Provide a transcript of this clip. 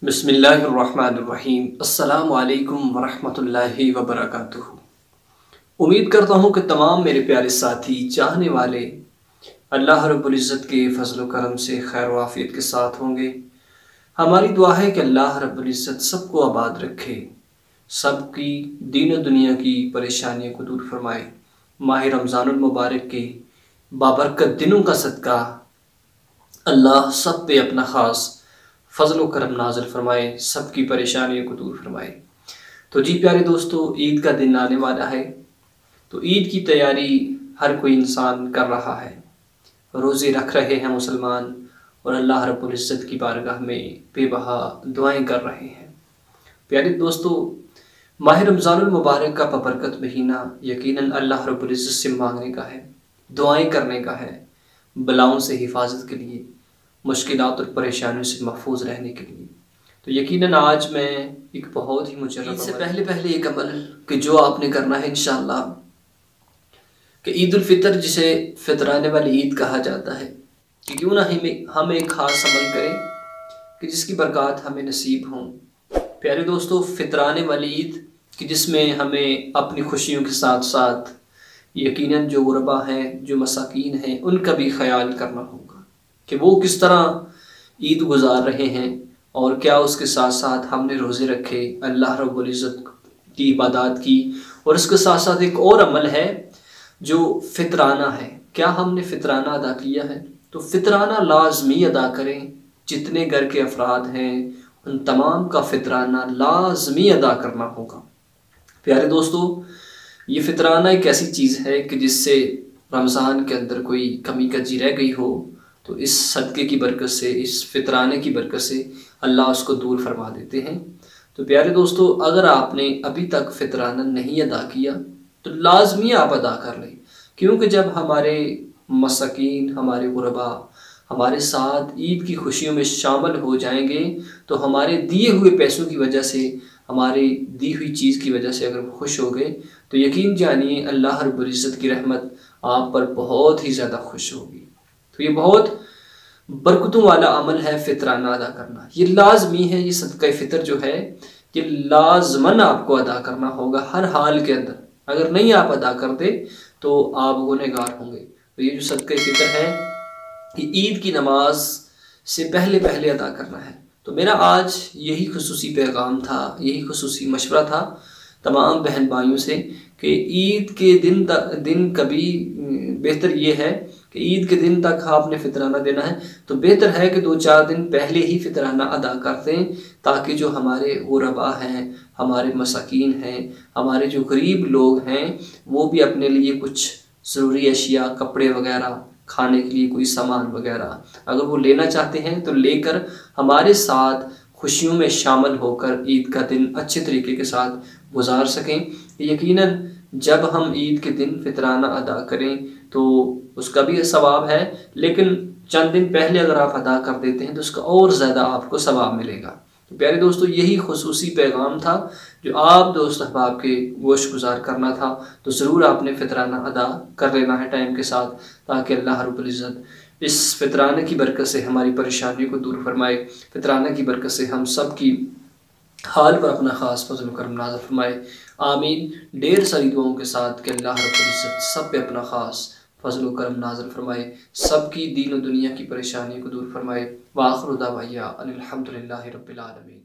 بسم اللہ الرحمن الرحیم۔ السلام علیکم ورحمۃ اللہ وبرکاتہ۔ امید کرتا ہوں کہ تمام میرے پیارے ساتھی چاہنے والے اللہ رب العزت کے فضل و کرم سے خیر و عافیت کے ساتھ ہوں گے۔ ہماری دعا ہے کہ اللہ رب العزت سب کو آباد رکھے، سب کی دین و دنیا کی پریشانیوں کو دور فرمائے۔ ماہ رمضان المبارک کے بابرکت دنوں کا صدقہ اللہ سب پہ اپنا خاص فضل و کرم نازل فرمائے، سب کی پریشانیوں کو دور فرمائے۔ تو جی پیارے دوستو، عید کا دن آنے والا ہے، تو عید کی تیاری ہر کوئی انسان کر رہا ہے، روزے رکھ رہے ہیں مسلمان، اور اللہ رب العزت کی بارگاہ میں بے بہا دعائیں کر رہے ہیں۔ پیارے دوستو، ماہ رمضان المبارک کا بابرکت مہینہ یقیناً اللہ رب العزت سے مانگنے کا ہے، دعائیں کرنے کا ہے، بلاؤں سے حفاظت کے لیے، مشکلات اور پریشانیوں سے محفوظ رہنے کے لیے۔ تو یقیناً آج میں ایک بہت ہی مجرب عید سے پہلے ایک عمل کہ جو آپ نے کرنا ہے انشاءاللہ، کہ عید الفطر جسے فطرانے والی عید کہا جاتا ہے، کہ کیوں نہ ہم ایک خاص عمل کریں کہ جس کی برکات ہمیں نصیب ہوں۔ پیارے دوستو، فطرانے والی عید کہ جس میں ہمیں اپنی خوشیوں کے ساتھ ساتھ یقیناً جو غربا ہیں، جو مساکین ہیں، ان کا بھی خیال کرنا ہوگا کہ وہ کس طرح عید گزار رہے ہیں، اور کیا اس کے ساتھ ساتھ ہم نے روزے رکھے، اللہ رب العزت کی عبادات کی، اور اس کے ساتھ ساتھ ایک اور عمل ہے جو فطرانہ ہے۔ کیا ہم نے فطرانہ ادا کیا ہے؟ تو فطرانہ لازمی ادا کریں، جتنے گھر کے افراد ہیں ان تمام کا فطرانہ لازمی ادا کرنا ہوگا۔ پیارے دوستو، یہ فطرانہ ایک ایسی چیز ہے کہ جس سے رمضان کے اندر کوئی کمی کجی رہ گئی ہو تو اس صدقے کی برکت سے، اس فطرانے کی برکت سے اللہ اس کو دور فرما دیتے ہیں۔ تو پیارے دوستو، اگر آپ نے ابھی تک فطرانہ نہیں ادا کیا تو لازمی آپ ادا کر لیں، کیونکہ جب ہمارے مساکین، ہمارے غربا ہمارے ساتھ عید کی خوشیوں میں شامل ہو جائیں گے تو ہمارے دیے ہوئے پیسوں کی وجہ سے، ہماری دی ہوئی چیز کی وجہ سے اگر وہ خوش ہو گئے تو یقین جانیے اللہ رب العزت کی رحمت آپ پر بہت ہی زیادہ خوش ہوگی۔ تو یہ بہت برکتوں والا عمل ہے فطرانہ ادا کرنا، یہ لازمی ہے۔ یہ صدقہ فطر جو ہے یہ لازماً آپ کو ادا کرنا ہوگا ہر حال کے اندر، اگر نہیں آپ ادا کرتے تو آپ گنہگار ہوں گے۔ تو یہ جو صدقہ فطر ہے یہ عید کی نماز سے پہلے ادا کرنا ہے۔ تو میرا آج یہی خصوصی پیغام تھا، یہی خصوصی مشورہ تھا تمام بہن بھائیوں سے کہ عید کے دن کبھی بہتر یہ ہے کہ عید کے دن تک آپ نے فطرانہ دینا ہے تو بہتر ہے کہ 2-4 دن پہلے ہی فطرانہ ادا کر دیں، تاکہ جو ہمارے غربا ہیں، ہمارے مساکین ہیں، ہمارے جو غریب لوگ ہیں، وہ بھی اپنے لیے کچھ ضروری اشیاء، کپڑے وغیرہ، کھانے کے لیے کوئی سامان وغیرہ اگر وہ لینا چاہتے ہیں تو لے کر ہمارے ساتھ خوشیوں میں شامل ہو کر عید کا دن اچھے طریقے کے ساتھ گزار سکیں۔ یقیناً جب ہم عید کے دن فطرانہ ادا کریں تو اس کا بھی ثواب ہے، لیکن چند دن پہلے اگر آپ ادا کر دیتے ہیں تو اس کا اور زیادہ آپ کو ثواب ملے گا۔ تو پیارے دوستو، یہی خصوصی پیغام تھا جو آپ دوست احباب کے گوش گزار کرنا تھا۔ تو ضرور آپ نے فطرانہ ادا کر لینا ہے ٹائم کے ساتھ، تاکہ اللہ رب العزت اس فطرانے کی برکت سے ہماری پریشانیوں کو دور فرمائے، فطرانے کی برکت سے ہم سب کی حال پر اپنا خاص فضل و کرم نازل فرمائے۔ آمین۔ ڈھیر ساری دعاؤں کے ساتھ کہ اللہ رب العزت سب پہ اپنا خاص فضل و کرم نازل فرمائے، سب کی دین و دنیا کی پریشانیوں کو دور فرمائے۔ وآخر دعوانا ان الحمدللہ رب العالمین۔